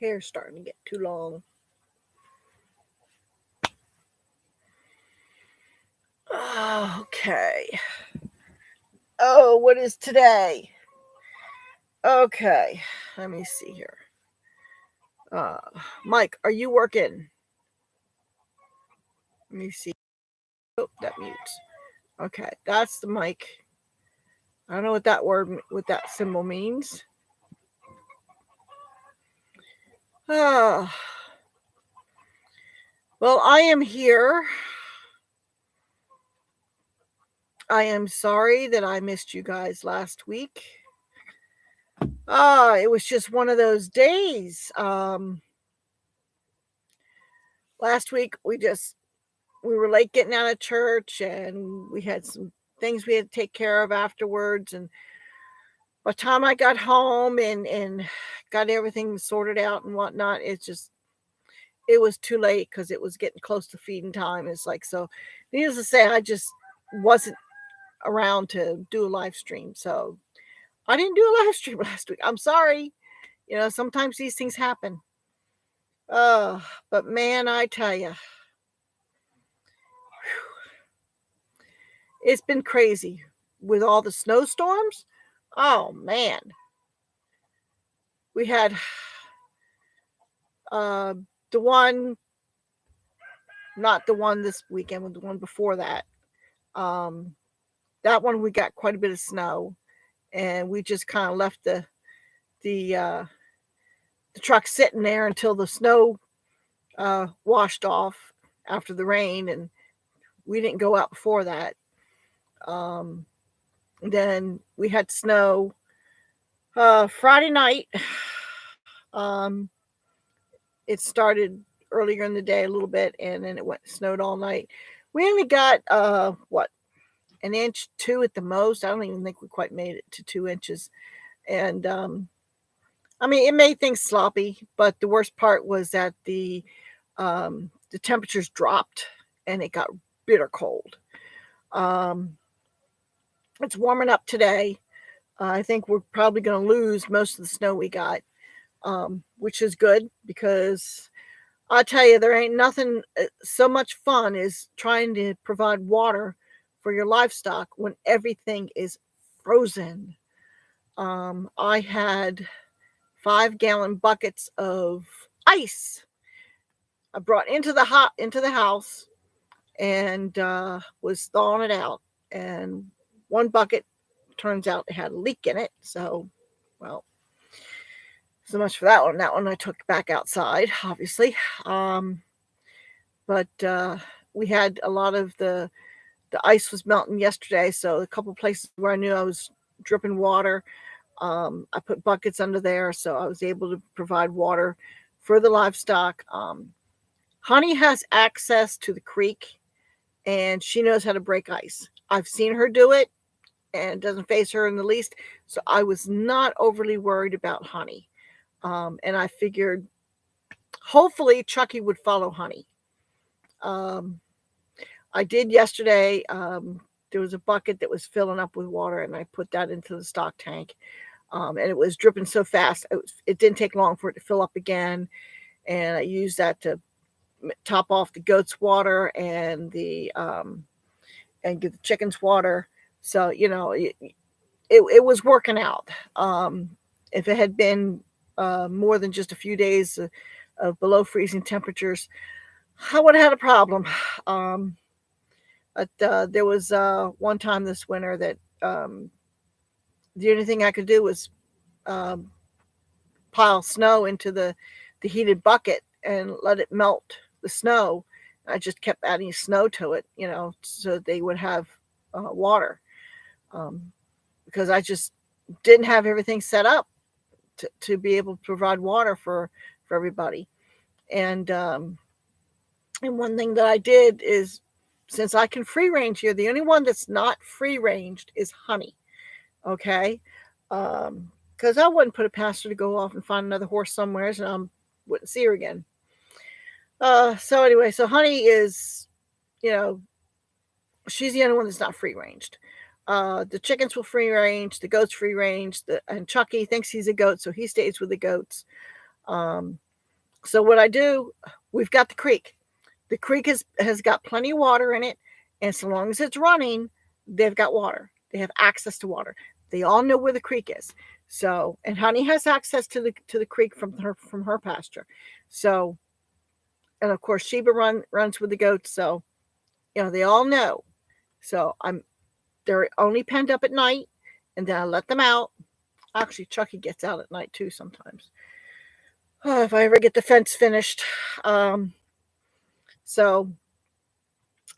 hair's starting to get too long. Okay. Oh, what is today? Okay. Let me see here. Mike, are you working? Let me see. Oh, that mutes. Okay, that's the mic. I don't know what that symbol means. Well, I am here. I am sorry that I missed you guys last week. It was just one of those days. Last week we were late getting out of church, and we had some things we had to take care of afterwards. And by the time I got home and got everything sorted out and whatnot, it was too late because it was getting close to feeding time. It's like, so needless to say, I just wasn't around to do a live stream. So I didn't do a live stream last week. I'm sorry. Sometimes these things happen. But man, I tell you, it's been crazy with all the snowstorms. Oh man. We had the one, not the one this weekend, but the one before that. That one we got quite a bit of snow, and we just kind of left the truck sitting there until the snow washed off after the rain, and we didn't go out before that. Then we had snow Friday night. It started earlier in the day a little bit, and then it snowed all night. We only got an inch, 2 at the most. I don't even think we quite made it to 2 inches. And it made things sloppy, but the worst part was that the temperatures dropped and it got bitter cold. It's warming up today. I think we're probably going to lose most of the snow we got, which is good, because I tell you, there ain't nothing so much fun as trying to provide water for your livestock when everything is frozen. I had 5-gallon buckets of ice I brought into the house, and was thawing it out. And one bucket, turns out, it had a leak in it. So, well, so much for that one. That one I took back outside, obviously. But we had a lot of the ice was melting yesterday. So a couple places where I knew I was dripping water, I put buckets under there, so I was able to provide water for the livestock. Honey has access to the creek, and she knows how to break ice. I've seen her do it, and it doesn't faze her in the least. So I was not overly worried about Honey. And I figured hopefully Chucky would follow Honey. I did yesterday. There was a bucket that was filling up with water, and I put that into the stock tank. And it was dripping so fast. It didn't take long for it to fill up again. And I used that to top off the goats' water and and get the chickens' water. So, it was working out. If it had been more than just a few days of below freezing temperatures, I would have had a problem. But there was one time this winter that the only thing I could do was pile snow into the heated bucket and let it melt the snow. I just kept adding snow to it, so they would have water, because I just didn't have everything set up to be able to provide water for everybody. And one thing that I did is, since I can free range here, the only one that's not free ranged is Honey. Okay. Because I wouldn't put it past her to go off and find another horse somewhere, and I wouldn't see her again. So anyway, so Honey is, she's the only one that's not free ranged. The chickens will free range, the goats free range, and Chucky thinks he's a goat, so he stays with the goats. So what I do, we've got the creek. The creek has got plenty of water in it, and so long as it's running, they've got water. They have access to water. They all know where the creek is. So, and Honey has access to the creek from her pasture. So, and of course Sheba runs with the goats. So, they all know. So they're only penned up at night, and then I let them out. Actually, Chucky gets out at night too sometimes. If I ever get the fence finished, so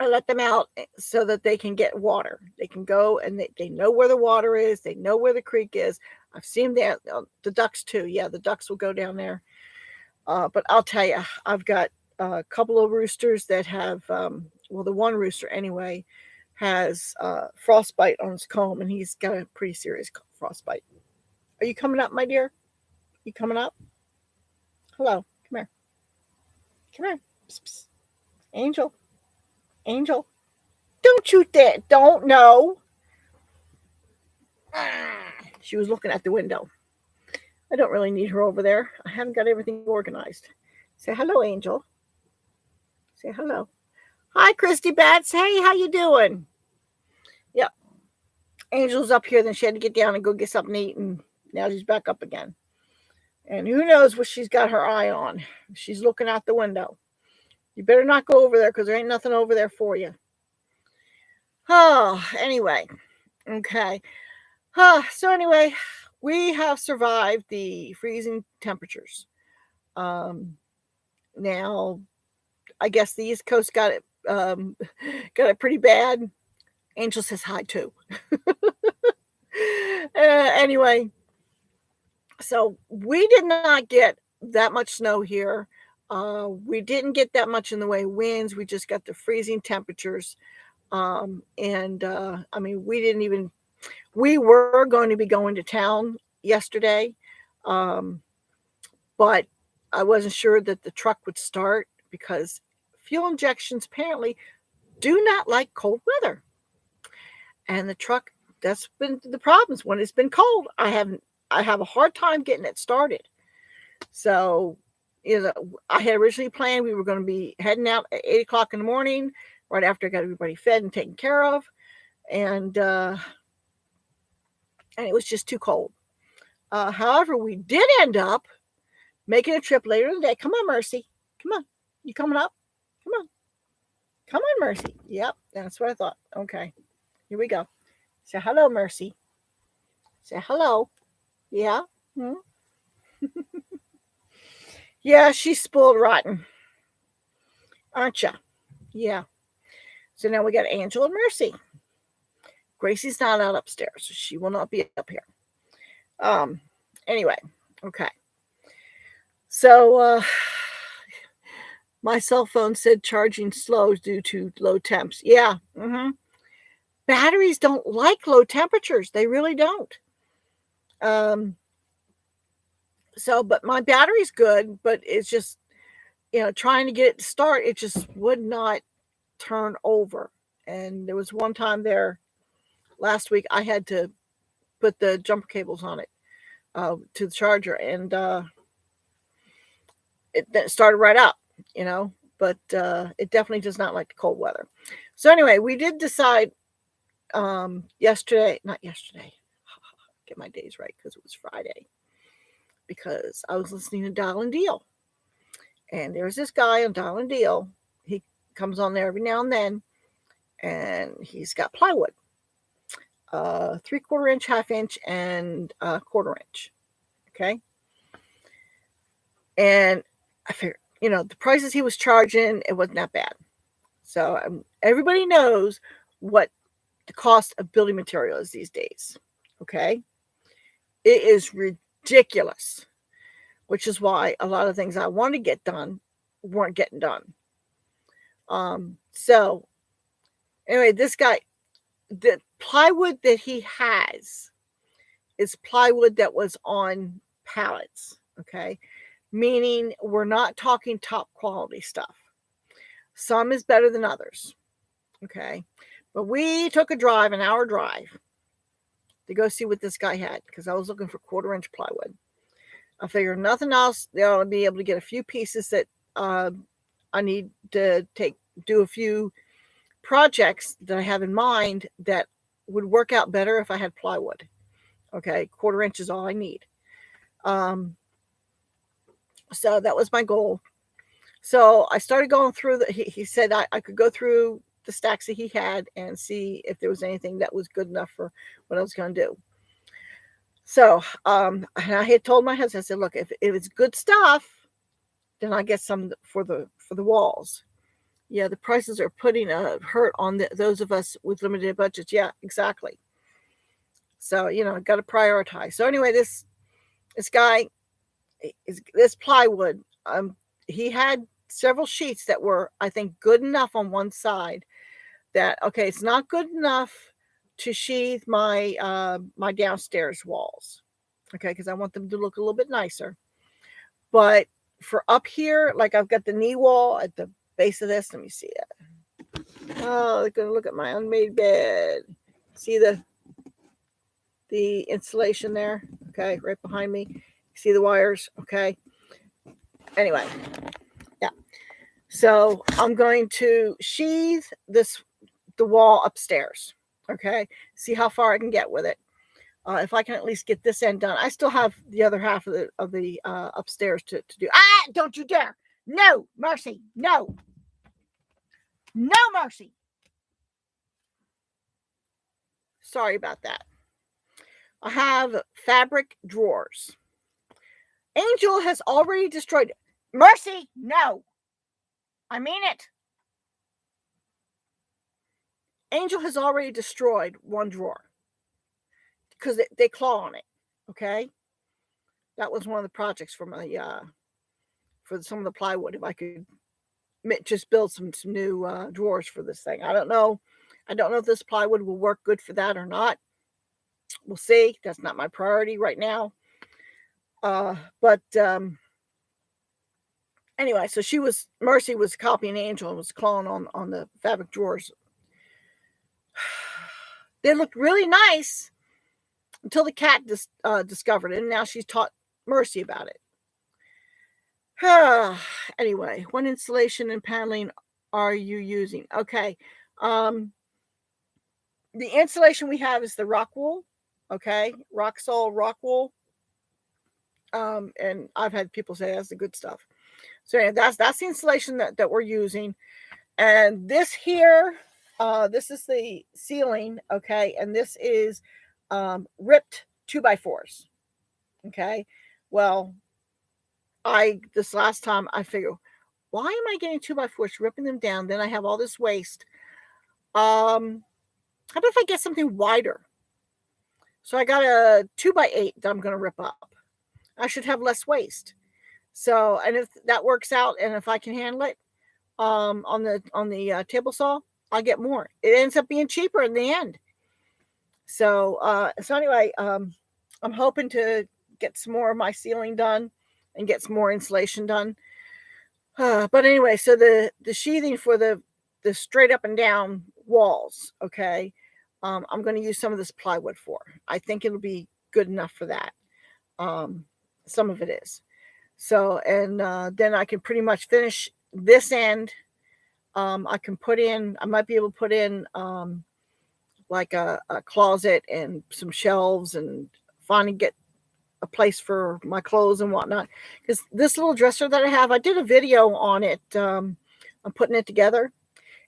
I let them out so that they can get water. They can go and they know where the water is. They know where the creek is. I've seen that. The ducks too. Yeah, the ducks will go down there. But I'll tell you, I've got a couple of roosters that have, the one rooster anyway, has frostbite on his comb, and he's got a pretty serious frostbite. Are you coming up, my dear? You coming up? Hello. Come here. Come here. Psst, psst. Angel. Angel. Don't shoot that. Don't know. She was looking at the window. I don't really need her over there. I haven't got everything organized. Say hello, Angel. Say hello. Hi, Christy Bats. Hey, how you doing? Yep. Angel's up here. Then she had to get down and go get something to eat, and now she's back up again. And who knows what she's got her eye on. She's looking out the window. You better not go over there because there ain't nothing over there for you. Oh, anyway. Okay. So anyway, we have survived the freezing temperatures. Now, I guess the East Coast got it pretty bad. Angel says hi too. Anyway, so we did not get that much snow here. We didn't get that much in the way of winds. We just got the freezing temperatures. We were going to be going to town yesterday, but I wasn't sure that the truck would start because fuel injections apparently do not like cold weather. And the truck, that's been the problems when it's been cold. I have a hard time getting it started. So, I had originally planned we were going to be heading out at 8 o'clock in the morning, right after I got everybody fed and taken care of. And it was just too cold. However, we did end up making a trip later in the day. Come on, Mercy. Come on. You coming up? Come on. Come on, Mercy. Yep, that's what I thought. Okay. Here we go. Say hello, Mercy. Say hello. Yeah? Hmm? Yeah, she's spoiled rotten. Aren't ya? Yeah. So now we got Angel and Mercy. Gracie's not out upstairs, so she will not be up here. Anyway, okay. So my cell phone said charging slow due to low temps. Yeah. Mm-hmm. Batteries don't like low temperatures. They really don't. But my battery's good, but it's just, trying to get it to start, it just would not turn over. And there was one time there last week I had to put the jumper cables on it to the charger, and it started right up, but it definitely does not like the cold weather. So anyway, we did decide not yesterday, get my days right because it was Friday, because I was listening to Dial and Deal, and there's this guy on Dial and Deal. He comes on there every now and then, and he's got plywood, 3/4 inch, 1/2 inch, and 1/4 inch. Okay. And I figured, the prices he was charging, it wasn't that bad. So everybody knows what the cost of building material is these days. Okay. It is ridiculous, which is why a lot of things I want to get done weren't getting done. So anyway, this guy, the plywood that he has is plywood that was on pallets. Okay. Meaning we're not talking top quality stuff. Some is better than others. Okay. But we took an hour drive to go see what this guy had, because I was looking for 1/4 inch plywood. I figure nothing else, they'll be able to get a few pieces that I need to do a few projects that I have in mind that would work out better if I had plywood. Okay, 1/4 inch is all I need. So that was my goal. So I started going through he said I could go through the stacks that he had and see if there was anything that was good enough for what I was going to do. So and I had told my husband, I said, look, if it's good stuff, then I get some for the walls. Yeah, the prices are putting a hurt on those of us with limited budgets. Yeah, exactly. So I got to prioritize. So anyway, this guy is this plywood. He had several sheets that were, I think, good enough on one side. That okay, it's not good enough to sheathe my my downstairs walls. Okay, because I want them to look a little bit nicer. But for up here, like I've got the knee wall at the base of this. Let me see it. Oh, they're gonna look at my unmade bed. See the insulation there? Okay, right behind me. See the wires? Okay. Anyway, yeah. So I'm going to sheathe the wall upstairs. Okay, see how far I can get with it. If I can at least get this end done, I still have the other half of the upstairs to do. Ah! Don't you dare! No mercy! No! No mercy! Sorry about that. I have fabric drawers. Angel has already destroyed it. Mercy! No! I mean it. Angel has already destroyed one drawer because they claw on it. Okay, that was one of the projects for my for some of the plywood. If I could just build some new drawers for this thing, I don't know. I don't know if this plywood will work good for that or not. We'll see. That's not my priority right now. But anyway, so Mercy was copying Angel and was clawing on the fabric drawers. They looked really nice until the cat discovered it, and now she's taught Mercy about it. Anyway, what insulation and paneling are you using? Okay. The insulation we have is the rock wool. Okay. Roxol rock wool. And I've had people say that's the good stuff. So anyway, that's the insulation that we're using. And this here, this is the ceiling. Okay. And this is ripped 2x4s. Okay. Well, this last time I figured, why am I getting 2x4s, ripping them down? Then I have all this waste. How about if I get something wider? So I got a 2x8 that I'm going to rip up. I should have less waste. So, and if that works out, and if I can handle it, on the table saw, I'll get more. It ends up being cheaper in the end. So, anyway, I'm hoping to get some more of my ceiling done and get some more insulation done. But anyway, so the sheathing for the straight up and down walls, okay, I'm going to use some of this plywood for. I think it'll be good enough for that. Some of it is. So, and then I can pretty much finish this end. I might be able to put in like a closet and some shelves, and finally get a place for my clothes and whatnot. Because this little dresser that I have, I did a video on it. I'm putting it together.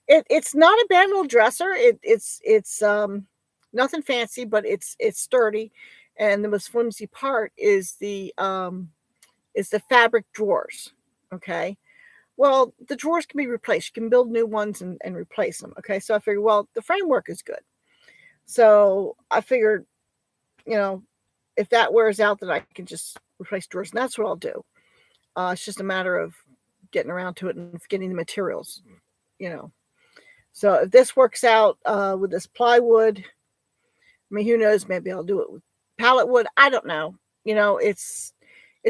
It's not a bad little dresser. It's nothing fancy, but it's sturdy. And the most flimsy part is the fabric drawers. Okay. Well, the drawers can be replaced. You can build new ones and replace them. Okay. So I figured, well, the framework is good. So I figured, if that wears out, then I can just replace drawers. And that's what I'll do. It's just a matter of getting around to it and getting the materials, So if this works out with this plywood, I mean, who knows? Maybe I'll do it with pallet wood. I don't know. It's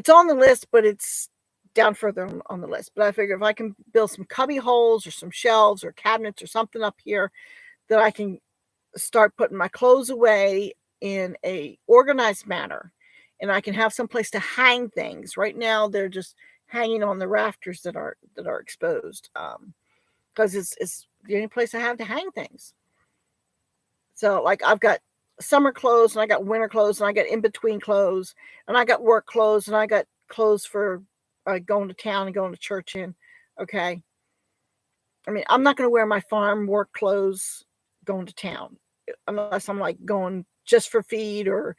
on the list, but it's down further on the list. But I figure if I can build some cubby holes or some shelves or cabinets or something up here, that I can start putting my clothes away in a organized manner and I can have some place to hang things. Right now, they're just hanging on the rafters that are exposed, because it's the only place I have to hang things. So, like, I've got summer clothes, and I got winter clothes, and I got in between clothes, and I got work clothes, and I got clothes for going to town and going to church in. Okay. I mean, I'm not going to wear my farm work clothes going to town unless I'm like going just for feed, or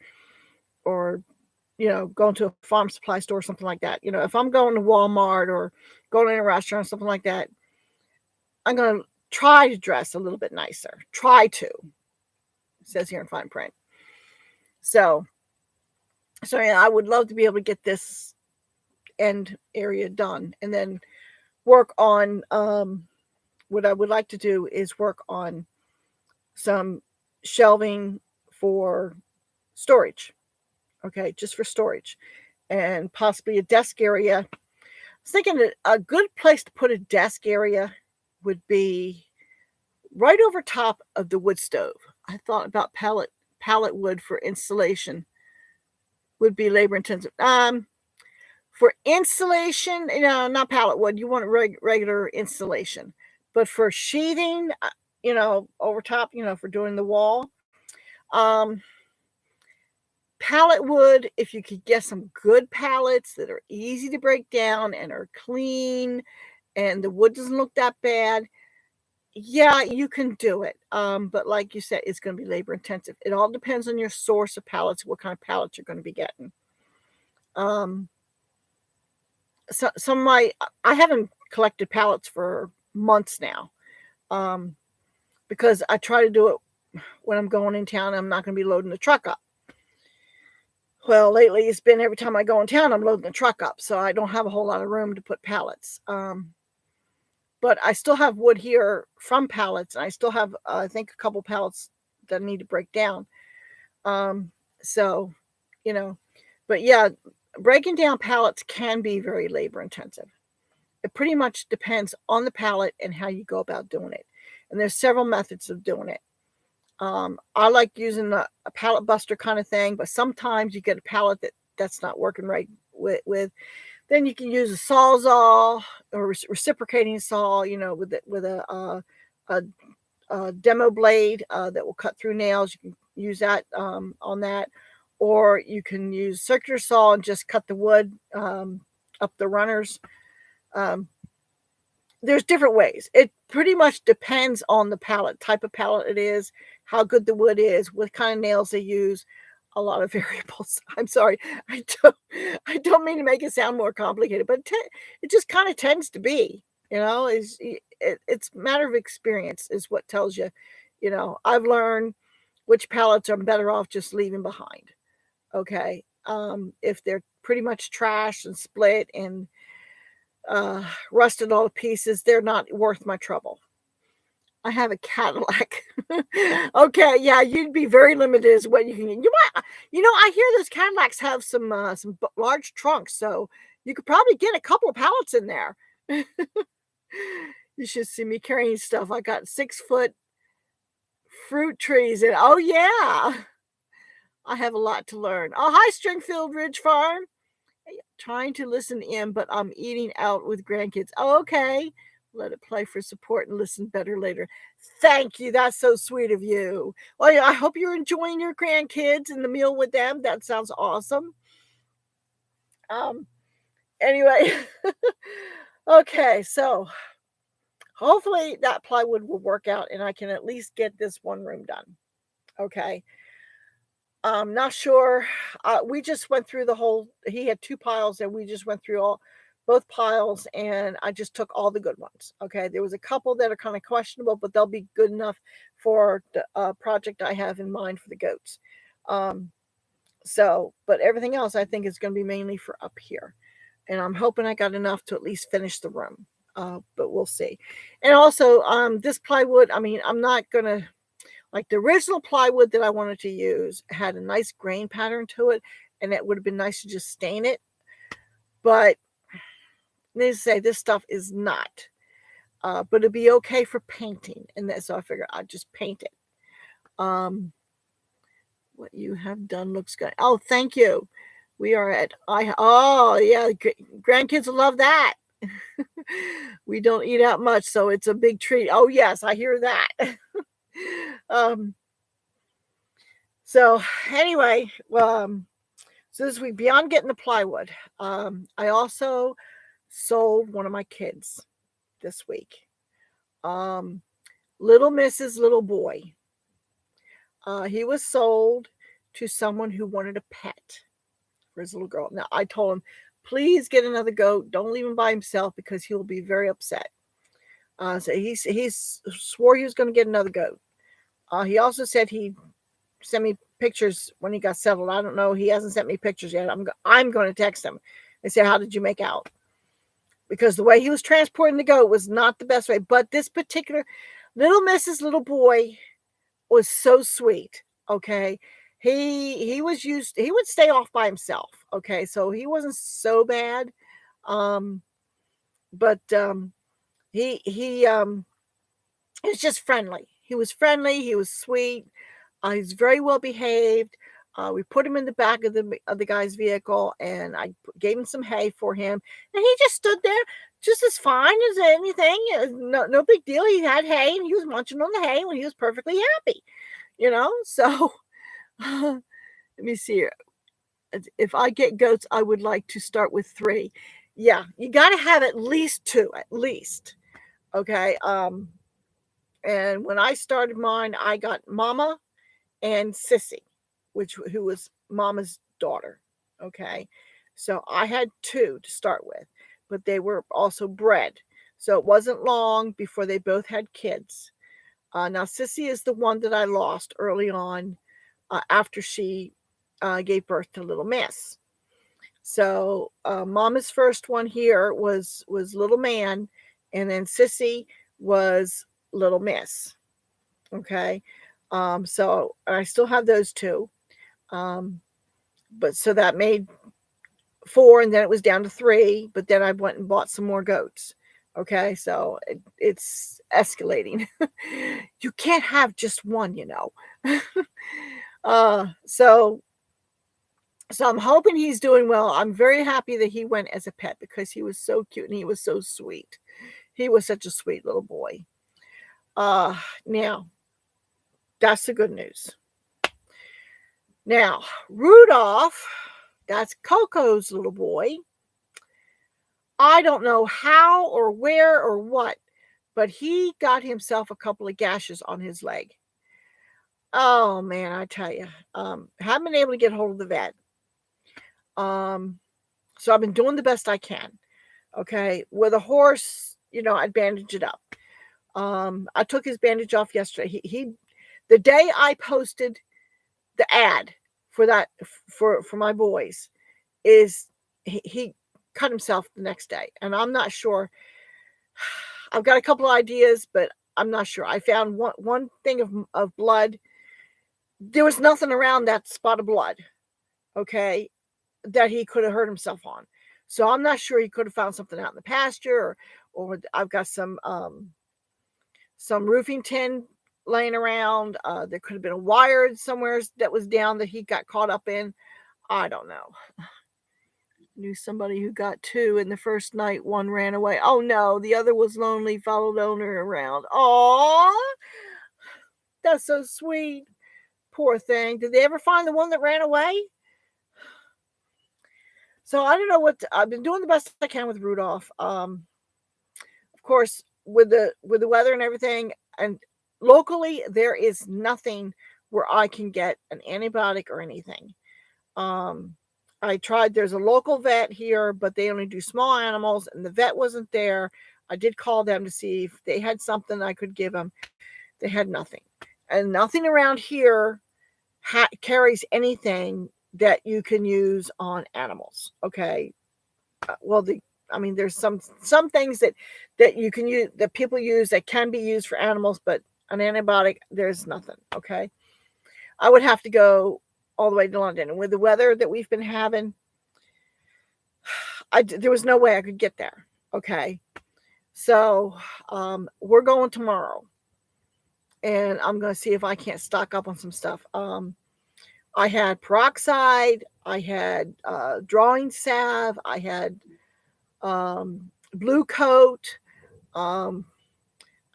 going to a farm supply store or something like that. If I'm going to Walmart or going to a restaurant or something like that, I'm going to try to dress a little bit nicer. Try to. It says here in fine print. So yeah, I would love to be able to get this end area done, and then work on, what I would like to do is work on some shelving for storage. Okay, just for storage, and possibly a desk area. I was thinking that a good place to put a desk area would be right over top of the wood stove. I thought about pallet wood for installation would be labor intensive. For installation, not pallet wood. You want regular installation, but for sheathing, over top, for doing the wall, um, pallet wood. If you could get some good pallets that are easy to break down and are clean, and the wood doesn't look that bad, yeah, you can do it. But like you said, it's going to be labor intensive. It all depends on your source of pallets, what kind of pallets you're going to be getting. So some of I haven't collected pallets for months now, because I try to do it when I'm going in town. I'm not going to be loading the truck up. Well, lately it's been every time I go in town, I'm loading the truck up, so I don't have a whole lot of room to put pallets. But I still have wood here from pallets, and I still have, I think, a couple pallets that I need to break down. So, but yeah, breaking down pallets can be very labor intensive. It pretty much depends on the pallet and how you go about doing it. And there's several methods of doing it. I like using a pallet buster kind of thing, but sometimes you get a pallet that's not working right with. Then you can use a sawzall or reciprocating saw, with a demo blade that will cut through nails. You can use that on that, or you can use circular saw and just cut the wood up the runners. There's different ways. It pretty much depends on the pallet, type of pallet it is, how good the wood is, what kind of nails they use. A lot of variables. I'm sorry. I don't mean to make it sound more complicated, but it just kind of tends to be, it's a matter of experience is what tells you. I've learned which pallets I'm better off just leaving behind. Okay. If they're pretty much trashed and split and rusted all to pieces, they're not worth my trouble. I have a Cadillac. Okay, yeah, you'd be very limited as what you can. I hear those Cadillacs have some large trunks, so you could probably get a couple of pallets in there. You should see me carrying stuff. I got 6-foot fruit trees, and oh yeah, I have a lot to learn. Oh, hi, Stringfield Ridge Farm. Trying to listen in, but I'm eating out with grandkids. Oh, okay. Let it play for support and listen better later. Thank you. That's so sweet of you. Well, I hope you're enjoying your grandkids and the meal with them. That sounds awesome. Anyway. Okay, so hopefully that plywood will work out and I can at least get this one room done. Okay. I'm not sure. We just went through he had 2 piles, and we just went through both piles, and I just took all the good ones. Okay. There was a couple that are kind of questionable, but they'll be good enough for the project I have in mind for the goats. But everything else I think is going to be mainly for up here. And I'm hoping I got enough to at least finish the room. But we'll see. And also, this plywood, I mean, I'm not going to, like, the original plywood that I wanted to use had a nice grain pattern to it, and it would have been nice to just stain it. But needless to say, this stuff is not. But it'd be okay for painting. And so I figured I'd just paint it. What you have done looks good. Oh, thank you. We are at oh yeah, grandkids will love that. We don't eat out much, so it's a big treat. Oh yes, I hear that. um, so anyway, so this week beyond getting the plywood, I also sold one of my kids this week. Um, Little Mrs. Little Boy. He was sold to someone who wanted a pet for his little girl. Now I told him, please get another goat. Don't leave him by himself because he will be very upset. So he's swore he was going to get another goat. He also said he sent me pictures when he got settled. I don't know. He hasn't sent me pictures yet. I'm going to text him and say, how did you make out? Because the way he was transporting the goat was not the best way. But this particular Little Mrs. Little Boy was so sweet. Okay. He was used, he would stay off by himself. Okay. So he wasn't so bad. Um, but he was just friendly. He was friendly. He was sweet. He's very well behaved. We put him in the back of the guy's vehicle, and I gave him some hay for him, and he just stood there, just as fine as anything. No big deal. He had hay, and he was munching on the hay, and he was perfectly happy. So let me see here. If I get goats, I would like to start with 3. Yeah, you got to have at least 2, at least. Okay. And when I started mine, I got Mama and Sissy, who was Mama's daughter. Okay. So I had 2 to start with, but they were also bred. So it wasn't long before they both had kids. Now Sissy is the one that I lost early on, after she gave birth to Little Miss. So Mama's first one here was Little Man, and then Sissy was Little Miss. Okay. So I still have those 2. But so that made 4, and then it was down to 3. But then I went and bought some more goats. Okay, so it's escalating. You can't have just one. uh, so so I'm hoping he's doing well. I'm very happy that he went as a pet because he was so cute and he was so sweet. He was such a sweet little boy. Now that's the good news. Now, Rudolph, that's Coco's little boy. I don't know how or where or what, but he got himself a couple of gashes on his leg. Oh man, I tell you, haven't been able to get hold of the vet. So I've been doing the best I can. Okay, with a horse, I'd bandage it up. I took his bandage off yesterday. The day I posted the ad for that for my boys is he cut himself the next day, and I'm not sure. I've got a couple of ideas, but I'm not sure. I found one thing of blood. There was nothing around that spot of blood, okay, that he could have hurt himself on. So I'm not sure. He could have found something out in the pasture, or I've got some roofing tin laying around. There could have been a wire somewhere that was down that he got caught up in. I don't know. Knew somebody who got 2 in the first night. One ran away. Oh no, the other was lonely, followed owner around. Oh, that's so sweet. Poor thing. Did they ever find the one that ran away? So I don't know I've been doing the best I can with Rudolph. Of course, with the weather and everything, and locally there is nothing where I can get an antibiotic or anything. I tried. There's a local vet here, but they only do small animals, and the vet wasn't there. I did call them to see if they had something I could give them. They had nothing, and nothing around here carries anything that you can use on animals. Okay, well, there's some things that you can use, that people use, that can be used for animals, but an antibiotic, there's nothing. Okay, I would have to go all the way to London, and with the weather that we've been having, there was no way I could get there. Okay, so we're going tomorrow, and I'm going to see if I can't stock up on some stuff. I had peroxide, I had drawing salve, I had blue coat, um,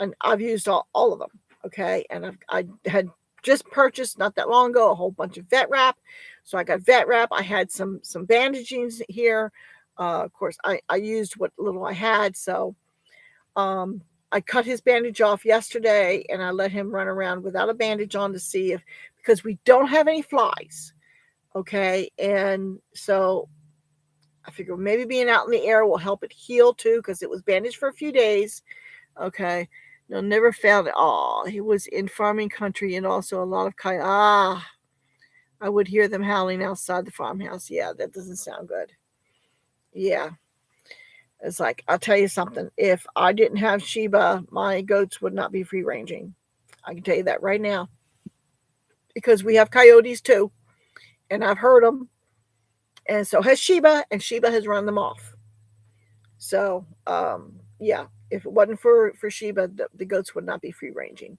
and I've used all of them. Okay, and I had just purchased not that long ago a whole bunch of vet wrap, so I got vet wrap. I had some bandaging here. Of course, I used what little I had, so um, I cut his bandage off yesterday, and I let him run around without a bandage on to see if, because we don't have any flies. Okay, and so I figure maybe being out in the air will help it heal too, because it was bandaged for a few days. Okay. No, never found it. Oh, he was in farming country and also a lot of coyotes. I would hear them howling outside the farmhouse. Yeah, that doesn't sound good. Yeah. It's like, I'll tell you something. If I didn't have Sheba, my goats would not be free ranging. I can tell you that right now. Because we have coyotes too. And I've heard them. And so has Sheba, and Sheba has run them off. So, yeah, if it wasn't for Sheba, the goats would not be free ranging.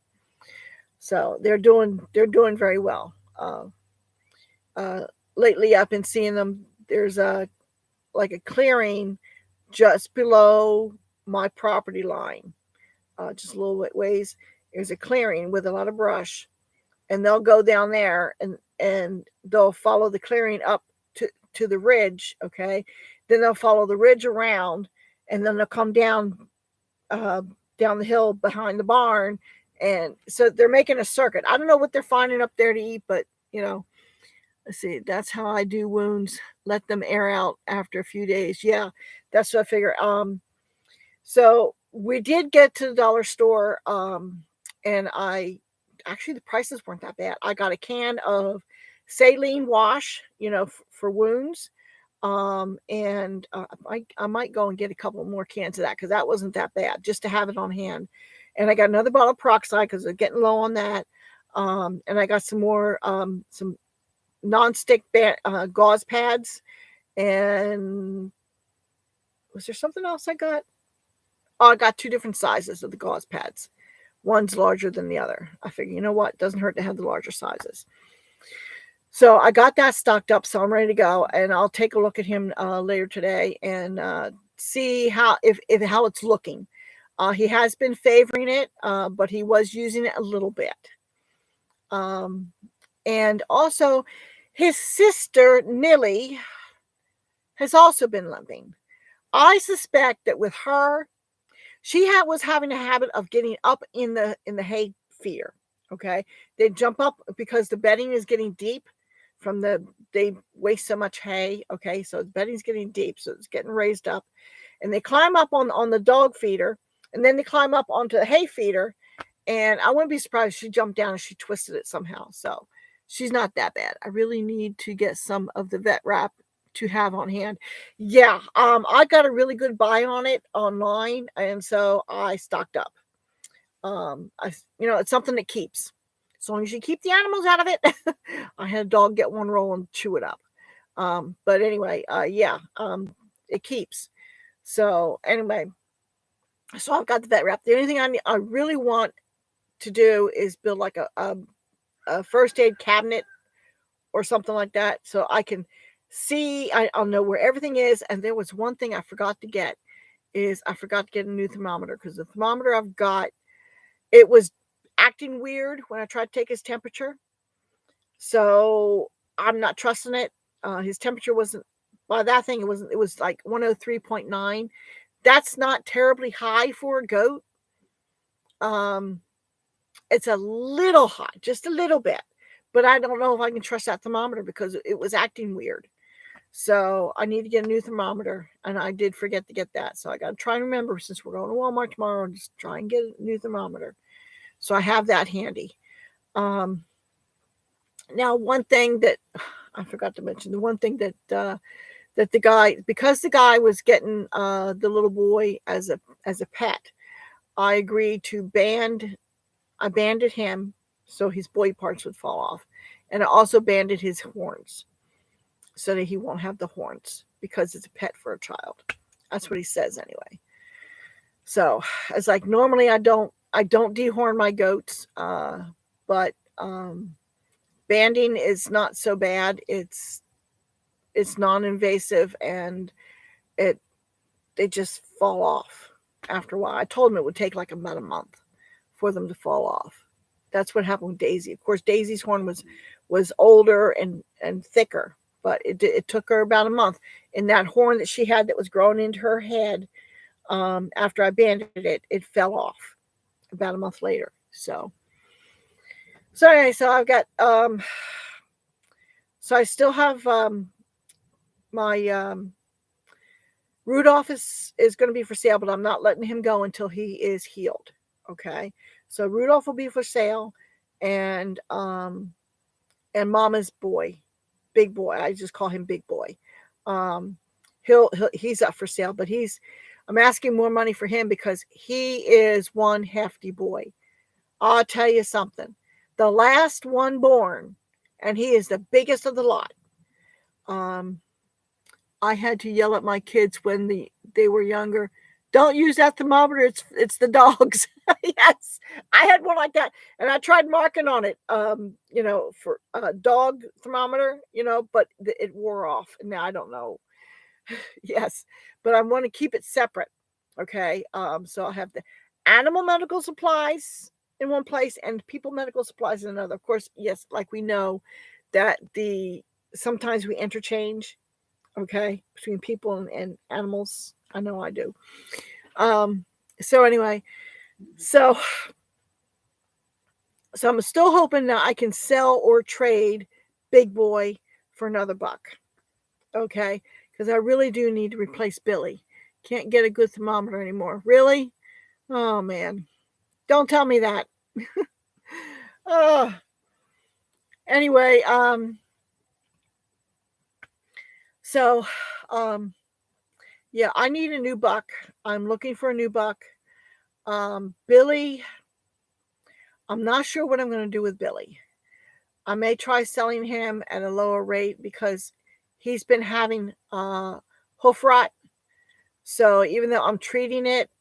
So they're doing very well. Uh, lately, I've been seeing them. There's a like a clearing just below my property line, just a little bit ways. There's a clearing with a lot of brush, and they'll go down there and they'll follow the clearing up to the ridge. Okay, then they'll follow the ridge around, and then they'll come uh, down the hill behind the barn. And so they're making a circuit. I don't know what they're finding up there to eat, but let's see. That's how I do wounds. Let them air out after a few days. Yeah, that's what I figure. So we did get to the dollar store, and I actually the prices weren't that bad. I got a can of saline wash, for wounds. And I might go and get a couple more cans of that because that wasn't that bad, just to have it on hand. And I got another bottle of peroxide because they're getting low on that. And I got some more some nonstick gauze pads. And was there something else I got? Oh, I got 2 different sizes of the gauze pads. One's larger than the other. I figure, you know what? It doesn't hurt to have the larger sizes. So I got that stocked up, so I'm ready to go, and I'll take a look at him later today and see how how it's looking. He has been favoring it, but he was using it a little bit. Um, and also, his sister Nilly has also been limping. I suspect that with her, she was having a habit of getting up in the hay feeder. Okay, they jump up because the bedding is getting deep from they waste so much hay. Okay, so the bedding's getting deep, so it's getting raised up, and they climb up on the dog feeder, and then they climb up onto the hay feeder, and I wouldn't be surprised if she jumped down and she twisted it somehow. So she's not that bad. I really need to get some of the vet wrap to have on hand. Yeah, I got a really good buy on it online, and so I stocked up. It's something that keeps. As long as you keep the animals out of it. I had a dog get one roll and chew it up. But anyway, yeah, it keeps. So anyway, so I've got the vet wrap. The only thing I really want to do is build like a first aid cabinet or something like that, so I can see. I'll know where everything is. And there was one thing I forgot to get. I forgot to get a new thermometer, because the thermometer I've got, it was acting weird when I tried to take his temperature. So I'm not trusting it. His temperature wasn't, by that thing, it was like 103.9. That's not terribly high for a goat. It's a little hot, just a little bit. But I don't know if I can trust that thermometer because it was acting weird. So I need to get a new thermometer, and I did forget to get that. So I got to try and remember, since we're going to Walmart tomorrow, just try and get a new thermometer. So I have that handy. Now, one thing that I forgot to mention, the one thing that the guy, because the guy was getting the little boy as a pet, I agreed to I banded him so his boy parts would fall off, and I also banded his horns so that he won't have the horns because it's a pet for a child. That's what he says anyway. So it's like, normally I don't dehorn my goats, but banding is not so bad. It's non-invasive, and they just fall off after a while. I told them it would take like about a month for them to fall off. That's what happened with Daisy. Of course, Daisy's horn was older and thicker, but it took her about a month. And that horn that she had that was growing into her head, after I banded it, it fell off about a month later. So anyway, so I've got so I still have my Rudolph is going to be for sale, but I'm not letting him go until he is healed. Okay, so Rudolph will be for sale, and Mama's boy, Big Boy. I just call him Big Boy. He's up for sale, but I'm asking more money for him because he is one hefty boy. I'll tell you something. The last one born, and he is the biggest of the lot. I had to yell at my kids when they were younger. Don't use that thermometer. It's the dog's. Yes, I had one like that, and I tried marking on it, for a dog thermometer, but it wore off. And now I don't know. Yes, but I want to keep it separate. Okay, so I'll have the animal medical supplies in one place and people medical supplies in another. Of course, yes, like we know that sometimes we interchange, okay, between people and animals. I know I do. So anyway, so I'm still hoping that I can sell or trade Big Boy for another $1. Okay, because I really do need to replace Billy. Can't get a good thermometer anymore. Really? Oh man. Don't tell me that. Anyway, so yeah, I need a new $1. I'm looking for a new $1. Billy, I'm not sure what I'm going to do with Billy. I may try selling him at a lower rate because he's been having hoof rot. So even though I'm treating it,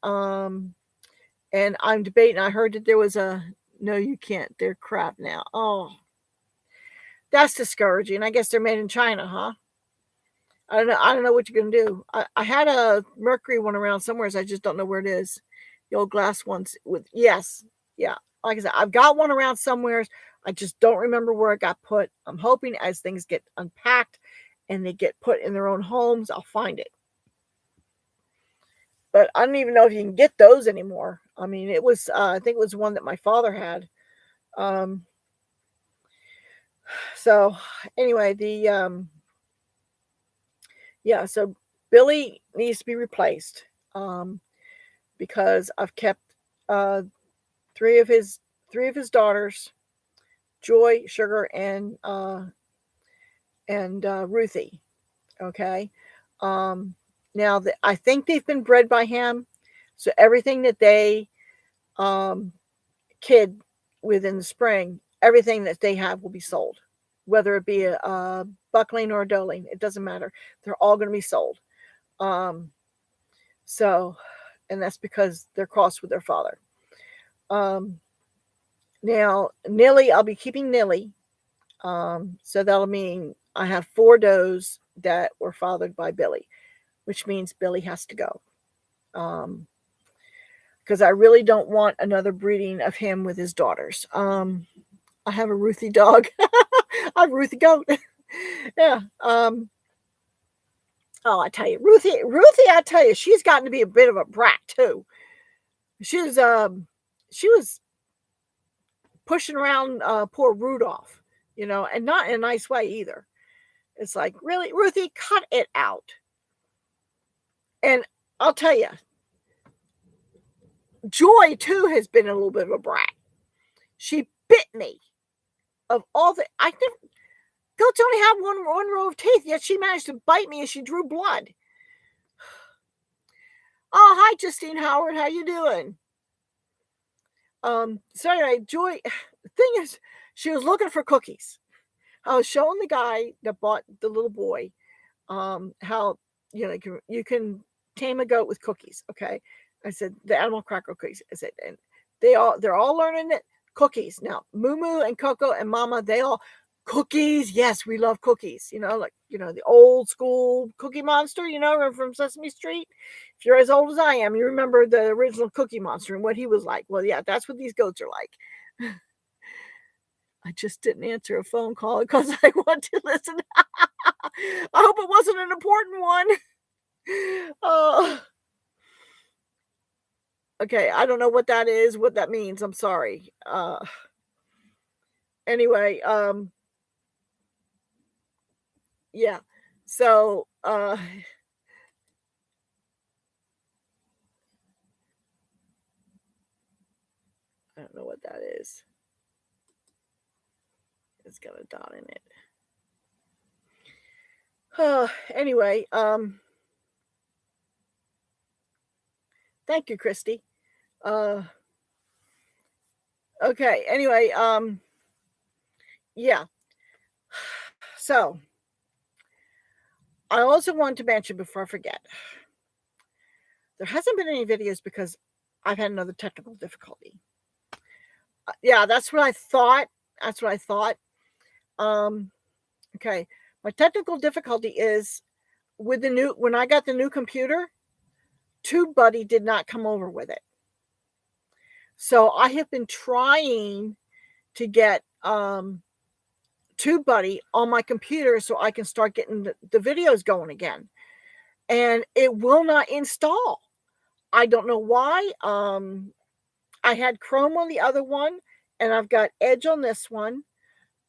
and I'm debating, I heard that there was no, you can't. They're crap now. Oh, that's discouraging. I guess they're made in China, huh? I don't know what you're going to do. I had a mercury one around somewhere. I just don't know where it is. The old glass ones yes. Yeah. Like I said, I've got one around somewhere. I just don't remember where it got put. I'm hoping as things get unpacked and they get put in their own homes, I'll find it. But I don't even know if you can get those anymore. I mean, it was, I think it was one that my father had. So anyway, so Billy needs to be replaced, because I've kept, three of his daughters, Joy, Sugar, and Ruthie. Okay. Now I think they've been bred by him, so everything that they kid within the spring, everything that they have will be sold, whether it be a buckling or a doeling. It doesn't matter. They're all going to be sold. So, and that's because they're crossed with their father. Now Nilly, I'll be keeping Nilly. So that'll mean I have 4 does that were fathered by Billy, which means Billy has to go. Because I really don't want another breeding of him with his daughters. I have a Ruthie dog. I have a Ruthie goat. Yeah. Oh, I tell you, Ruthie, I tell you, she's gotten to be a bit of a brat too. She was pushing around poor Rudolph, and not in a nice way either. It's like, really, Ruthie, cut it out. And I'll tell you, Joy too has been a little bit of a brat. She bit me. Of all the, I think goats only have one row of teeth, yet she managed to bite me as she drew blood. Oh, hi, Justine Howard. How you doing? So anyway, Joy, the thing is, she was looking for cookies. I was showing the guy that bought the little boy, how, you can tame a goat with cookies. Okay. I said, the animal cracker cookies. I said, and they're all learning it. Cookies. Now, Moo and Coco and Mama, they all Cookies, yes, we love cookies. Like the old school Cookie Monster. From Sesame Street. If you're as old as I am, you remember the original Cookie Monster and what he was like. Well, yeah, that's what these goats are like. I just didn't answer a phone call because I want to listen. I hope it wasn't an important one. Oh, okay. I don't know what that is, what that means. I'm sorry. Anyway, yeah. So, I don't know what that is. It's got a dot in it. Anyway, thank you, Christy. Uh, okay. Anyway, yeah. So I also wanted to mention before I forget, there hasn't been any videos because I've had another technical difficulty. Yeah, that's what I thought. That's what I thought. Um, okay. My technical difficulty is with when I got the new computer, TubeBuddy did not come over with it. So I have been trying to get TubeBuddy on my computer so I can start getting the videos going again. And it will not install. I don't know why. I had Chrome on the other one, and I've got Edge on this one.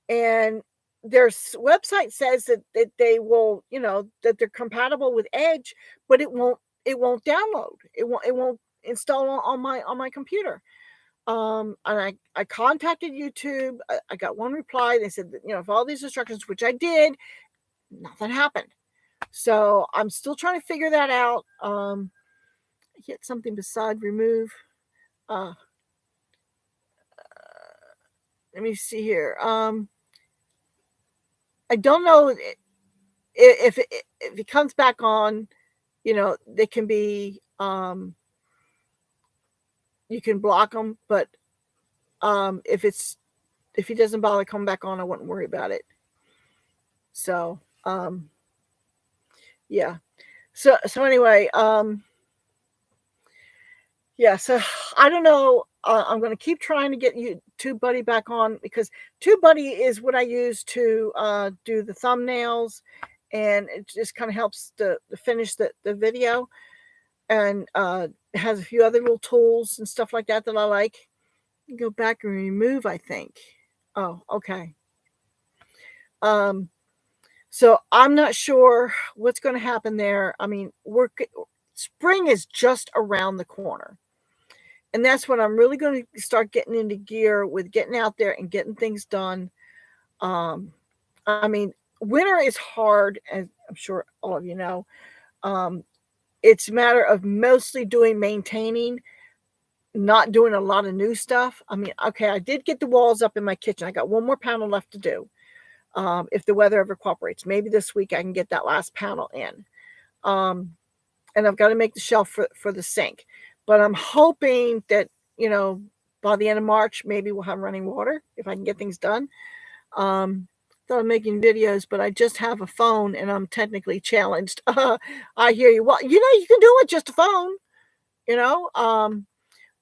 And their website says that they will, that they're compatible with Edge, but it won't download. It won't install on my computer. And I contacted YouTube. I got one reply. They said that, follow these instructions, which I did. Nothing happened. So I'm still trying to figure that out. Get something beside remove. Let me see here. I don't know if it comes back on. They can be. You can block them, but if he doesn't bother coming back on, I wouldn't worry about it. So yeah. So anyway, yeah. So I don't know. I'm going to keep trying to get TubeBuddy back on because TubeBuddy is what I use to do the thumbnails, and it just kind of helps to finish the video, and it has a few other little tools and stuff like that I like. Go back and remove, I think. Oh, okay. So I'm not sure what's going to happen there. I mean, spring is just around the corner. And that's when I'm really going to start getting into gear with getting out there and getting things done. I mean, winter is hard, as I'm sure all of you know. It's a matter of mostly maintaining, not doing a lot of new stuff. I mean, okay, I did get the walls up in my kitchen. I got one more panel left to do. If the weather ever cooperates, maybe this week I can get that last panel in. And I've got to make the shelf for the sink. But I'm hoping that, by the end of March, maybe we'll have running water if I can get things done. Thought I'm making videos, but I just have a phone and I'm technically challenged. I hear you. Well, you can do it just a phone. The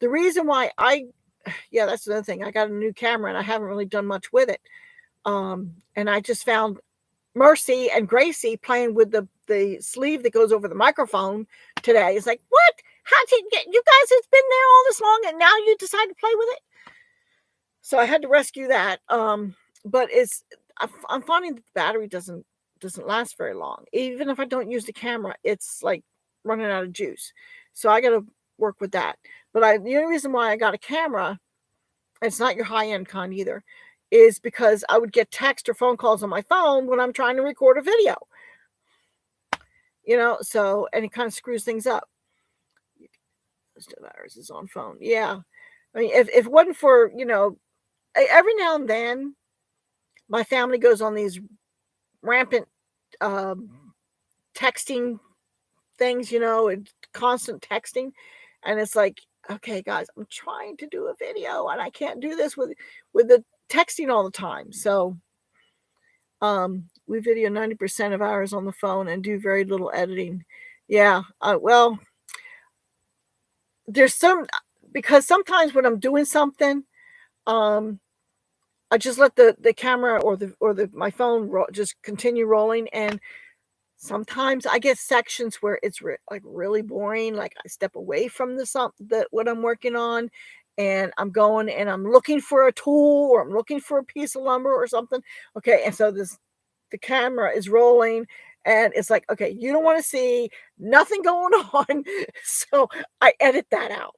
reason why yeah, that's another thing. I got a new camera and I haven't really done much with it. And I just found Mercy and Gracie playing with the sleeve that goes over the microphone today. It's like, what? How did you guys? It's been there all this long, and now you decide to play with it. So I had to rescue that. But I'm finding that the battery doesn't last very long. Even if I don't use the camera, it's like running out of juice. So I got to work with that. But the only reason why I got a camera, and it's not your high end kind either, is because I would get text or phone calls on my phone when I'm trying to record a video. So, and it kind of screws things up. Virus is on phone. Yeah. I mean, if it wasn't for, every now and then my family goes on these rampant texting things, and constant texting. And it's like, okay, guys, I'm trying to do a video and I can't do this with the texting all the time. So We video 90% of ours on the phone and do very little editing. Yeah, well, there's some because sometimes when I'm doing something, um, I just let the camera or the my phone just continue rolling, and sometimes I get sections where it's like really boring. Like I step away from the what I'm working on, and I'm going and I'm looking for a tool or I'm looking for a piece of lumber or something. Okay, and so the camera is rolling and it's like, okay, you don't want to see nothing going on. So I edit that out.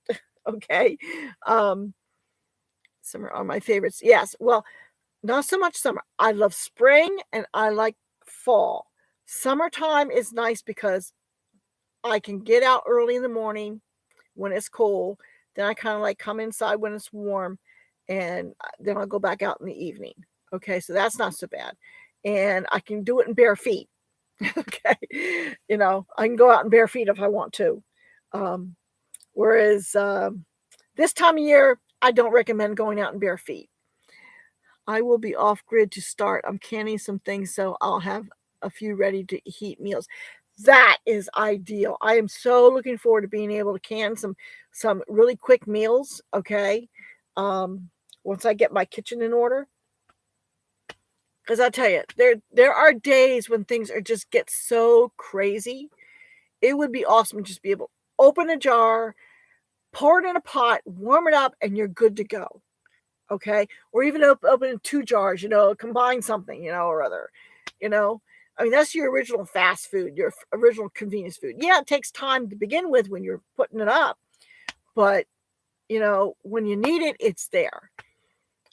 Okay. Um, Summer are my favorites. Yes. Well, not so much summer. I love spring and I like fall. Summertime is nice because I can get out early in the morning when it's cold. Then I kind of like come inside when it's warm, and then I'll go back out in the evening. Okay, so that's not so bad. And I can do it in bare feet. Okay. I can go out in bare feet if I want to. Um, Whereas this time of year, I don't recommend going out in bare feet. I will be off grid to start. I'm canning some things so I'll have a few ready to heat meals. That is ideal. I am so looking forward to being able to can some really quick meals, okay? Once I get my kitchen in order. Because I tell you, there are days when things are just get so crazy. It would be awesome to just be able to open a jar, pour it in a pot, warm it up, and you're good to go. Okay, or even open two jars, combine something, or other, you know. I mean, that's your original fast food, your original convenience food. Yeah, it takes time to begin with when you're putting it up, but when you need it, it's there.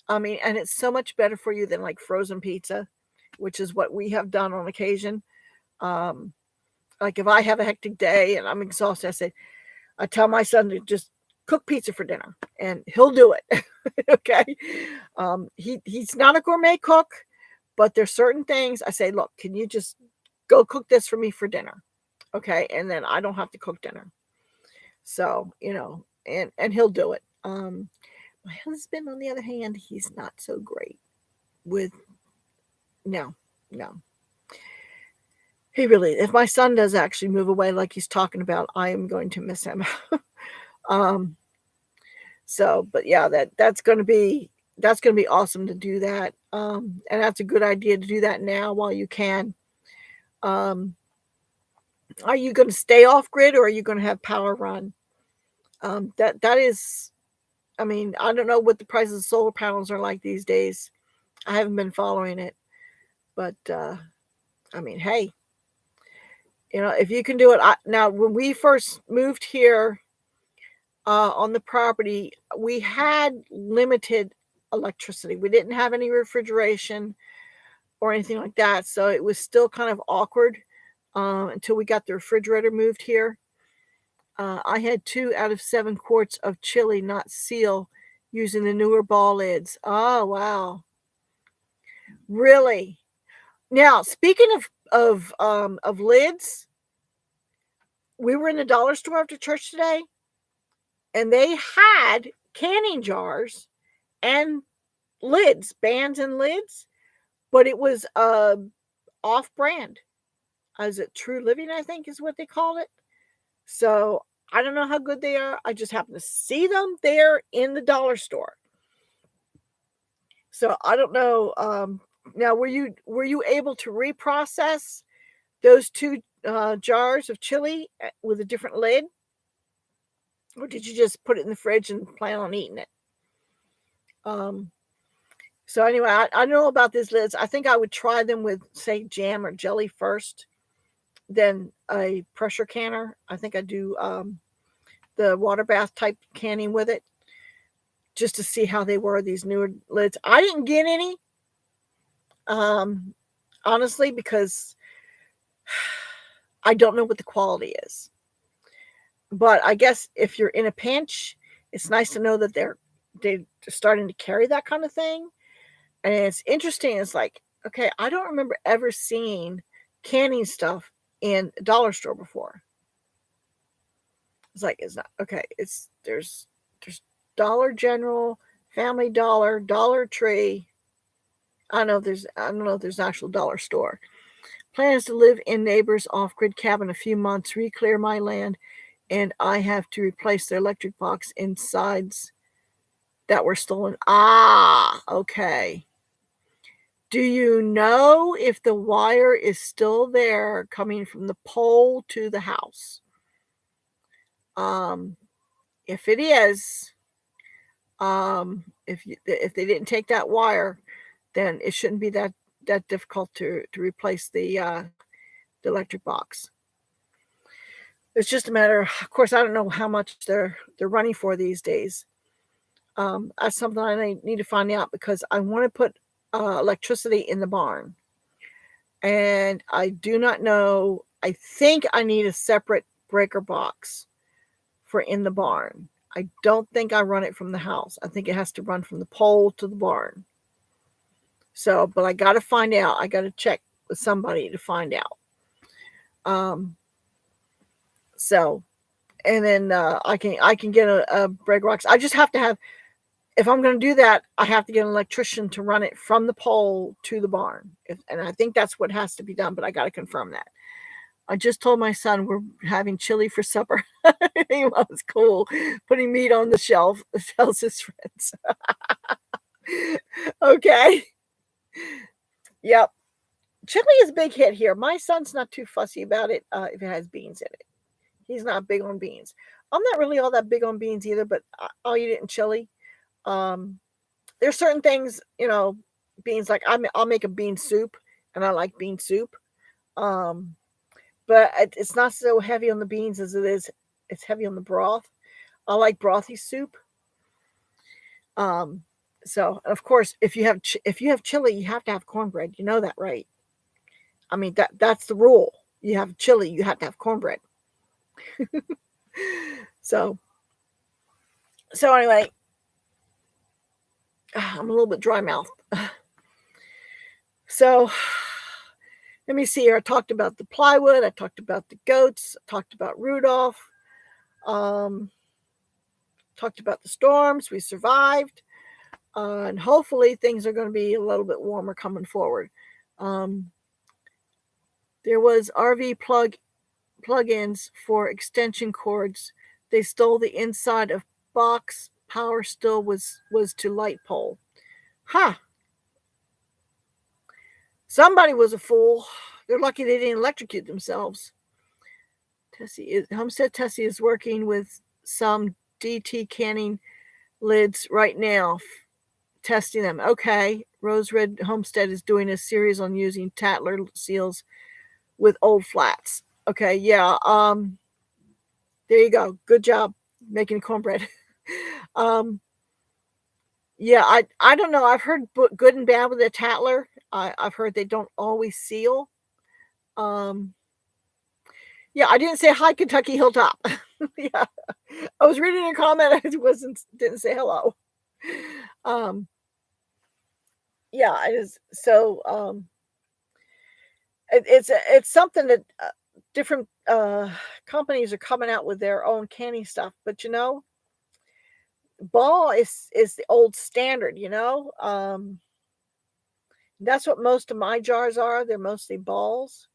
I mean, and it's so much better for you than like frozen pizza, which is what we have done on occasion. Um, like if I have a hectic day and I'm exhausted, I tell my son to just cook pizza for dinner, and he'll do it. Okay, he's not a gourmet cook, but there's certain things I say, look, can you just go cook this for me for dinner? Okay, and then I don't have to cook dinner. So and he'll do it. My husband, on the other hand, he's not so great with no, no. He really. If my son does actually move away, like he's talking about, I am going to miss him. um, So, but yeah, that's gonna be awesome to do that. And that's a good idea to do that now while you can. Um, are you gonna stay off grid or are you gonna have power run? That is, I mean, I don't know what the prices of solar panels are like these days. I haven't been following it, but I mean, hey, if you can do it. Now, when we first moved here on the property, we had limited electricity. We didn't have any refrigeration or anything like that. So it was still kind of awkward until we got the refrigerator moved here. I had 2 out of 7 quarts of chili not seal using the newer ball lids. Oh wow, really? Now speaking of lids, we were in the dollar store after church today, and they had canning jars and lids, bands and lids, but it was off brand. Is it True Living, I think is what they called it. So I don't know how good they are. I just happened to see them there in the dollar store. So I don't know. Now, were you able to reprocess those two jars of chili with a different lid, or did you just put it in the fridge and plan on eating it? Um, so anyway, I know about these lids. I think I would try them with, say, jam or jelly first, then a pressure canner. I think I do the water bath type canning with it, just to see how they were, these newer lids. I didn't get any, um, honestly, because I don't know what the quality is. But I guess if you're in a pinch, it's nice to know that they're starting to carry that kind of thing. And it's interesting. It's like, okay, I don't remember ever seeing canning stuff in a dollar store before. It's like, it's not okay. There's Dollar General, Family Dollar, Dollar Tree. I don't know if there's an actual dollar store. Plans to live in neighbor's off-grid cabin a few months, re-clear my land, and I have to replace the electric box insides that were stolen. Ah, okay. Do you know if the wire is still there coming from the pole to the house? Um, if it is, if they didn't take that wire, then it shouldn't be that difficult to replace the electric box. It's just a matter. Of course, I don't know how much they're running for these days. That's something I need to find out because I want to put electricity in the barn, and I do not know. I think I need a separate breaker box for in the barn. I don't think I run it from the house. I think it has to run from the pole to the barn. So, but I got to find out. I got to check with somebody to find out. So, and then I can get a breaker box. I just have to have. If I'm going to do that, I have to get an electrician to run it from the pole to the barn. And I think that's what has to be done, but I got to confirm that. I just told my son we're having chili for supper. He was cool, putting meat on the shelf, tells his friends. Okay. Yep. Chili is a big hit here. My son's not too fussy about it if it has beans in it. He's not big on beans. I'm not really all that big on beans either, but I'll eat it in chili. There's certain things, beans, like I'll make a bean soup, and I like bean soup. But it's not so heavy on the beans as it's heavy on the broth. I like brothy soup. So of course, if you have chili, you have to have cornbread. You know that, right? I mean that's the rule. You have chili, you have to have cornbread. So anyway, I'm a little bit dry mouthed. So let me see here. I talked about the plywood. I talked about the goats. I talked about Rudolph. Talked about the storms. We survived. And hopefully things are going to be a little bit warmer coming forward. There was RV plug-ins for extension cords. They stole the inside of box. Power still was to light pole. Huh. Somebody was a fool. They're lucky they didn't electrocute themselves. Homestead Tessie is working with some DT canning lids right now, testing them. Okay. Rose Red Homestead is doing a series on using Tattler seals with old flats. Okay, yeah. There you go. Good job making cornbread. Yeah, I don't know. I've heard good and bad with the Tattler. I've heard they don't always seal. Yeah, I didn't say hi, Kentucky Hilltop. Yeah, I was reading a comment. I didn't say hello. Yeah, it is. So it's something that different companies are coming out with their own canning stuff, but ball is the old standard. That's what most of my jars are. They're mostly balls.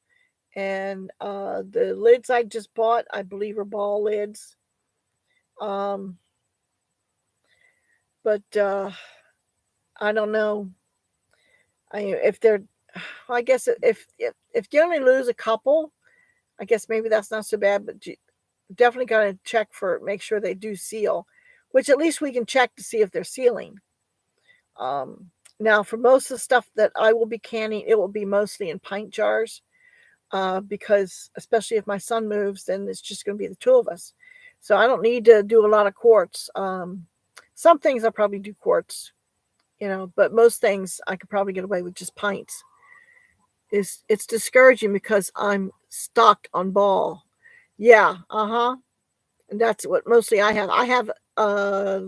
And the lids I just bought, I believe, are ball lids. But I don't know. I guess if you only lose a couple, I guess maybe that's not so bad. But you definitely got to make sure they do seal, which at least we can check to see if they're sealing. Now, for most of the stuff that I will be canning, it will be mostly in pint jars. Because especially if my son moves, then it's just going to be the two of us. So I don't need to do a lot of quarts. Some things I probably do quarts, but most things I could probably get away with just pints. It's discouraging because I'm stocked on ball. Yeah, and that's what mostly I have. I have a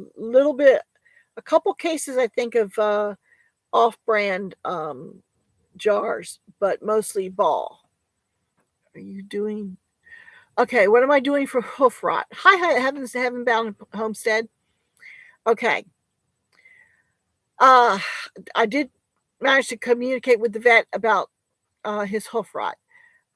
couple cases, I think, of off-brand jars, but mostly ball. Are you doing? Okay, what am I doing for hoof rot? Hi, Heaven Bound Homestead. Okay. I did managed to communicate with the vet about his hoof rot.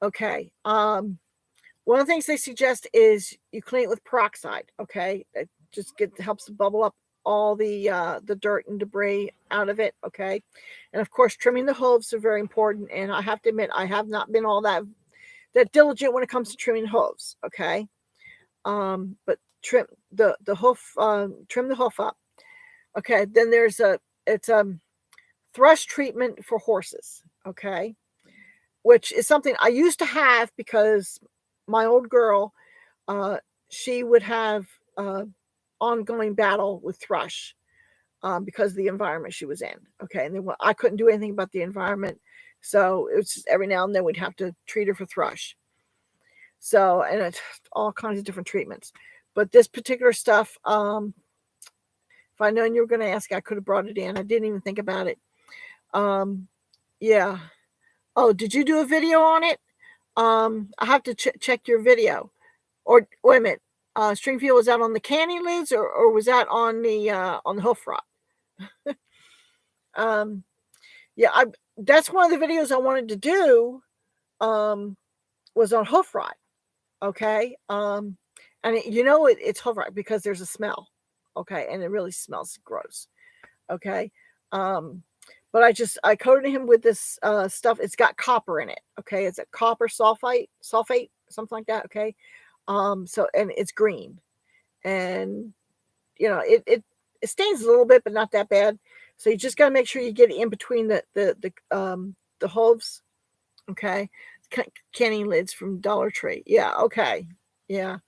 Okay. One of the things they suggest is you clean it with peroxide. Okay, it just helps to bubble up all the dirt and debris out of it. Okay, and of course trimming the hooves are very important. And I have to admit I have not been all that diligent when it comes to trimming hooves. Okay, but trim the hoof, trim the hoof up. Okay, then there's it's thrush treatment for horses. Okay, which is something I used to have because my old girl, she would have ongoing battle with thrush because of the environment she was in. Okay, and then I couldn't do anything about the environment, so it was just every now and then we'd have to treat her for thrush. So, and it's all kinds of different treatments. But this particular stuff, if I'd known you were going to ask, I could have brought it in. I didn't even think about it. Yeah. Oh, did you do a video on it? I have to check your video. Or wait a minute, Stringfield, was that on the canny lids or was that on the hoof rot? Yeah, that's one of the videos I wanted to do. Was on hoof rot. Okay, and it's hoof rot because there's a smell. Okay, and it really smells gross. Okay, but I coated him with this stuff. It's got copper in it. Okay, it's a copper sulfate, something like that. Okay. So, and it's green, and it stains a little bit, but not that bad. So you just got to make sure you get it in between the hooves. Okay, canning lids from Dollar Tree. Yeah. Okay. Yeah.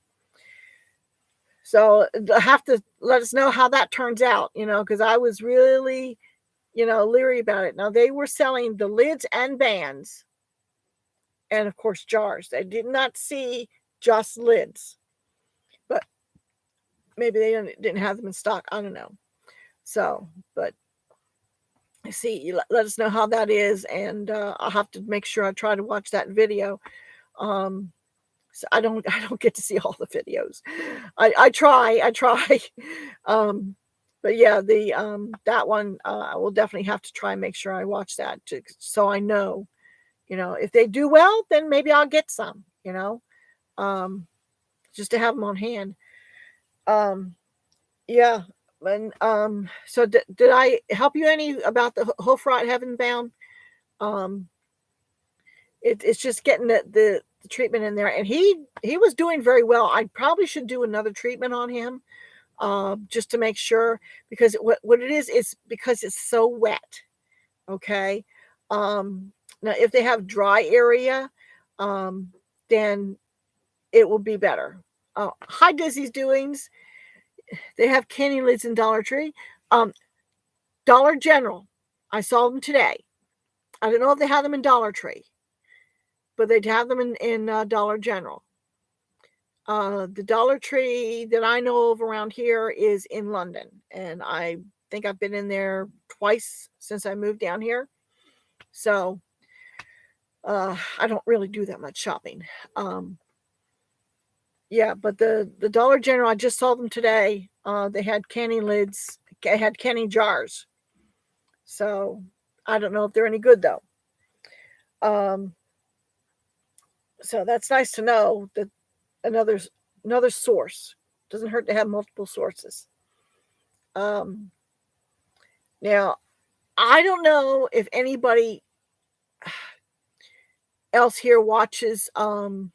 So have to let us know how that turns out. Because I was really, leery about it. Now they were selling the lids and bands, and of course jars. I did not see just lids, but maybe they didn't have them in stock. I don't know. So, but see, let us know how that is, and I'll have to make sure I try to watch that video. So I don't get to see all the videos. I try. But yeah, that one I will definitely have to try and make sure I watch that so I know, if they do well, then maybe I'll get some. Just to have them on hand. Yeah. And so did I help you any about the hoof rot heaven bound? It's just getting the treatment in there, and he was doing very well. I probably should do another treatment on him, just to make sure, because what it is because it's so wet. Okay. Now if they have dry area, then it will be better. Hi Dizzy's Doings. They have candy lids in Dollar Tree. Dollar General. I saw them today. I don't know if they have them in Dollar Tree, but they'd have them in Dollar General. The Dollar Tree that I know of around here is in London, and I think I've been in there twice since I moved down here. So I don't really do that much shopping. Yeah, but the Dollar General, I just saw them today. They had canning lids, they had canning jars. So I don't know if they're any good though. So that's nice to know that another source. Doesn't hurt to have multiple sources. Now I don't know if anybody else here watches Southern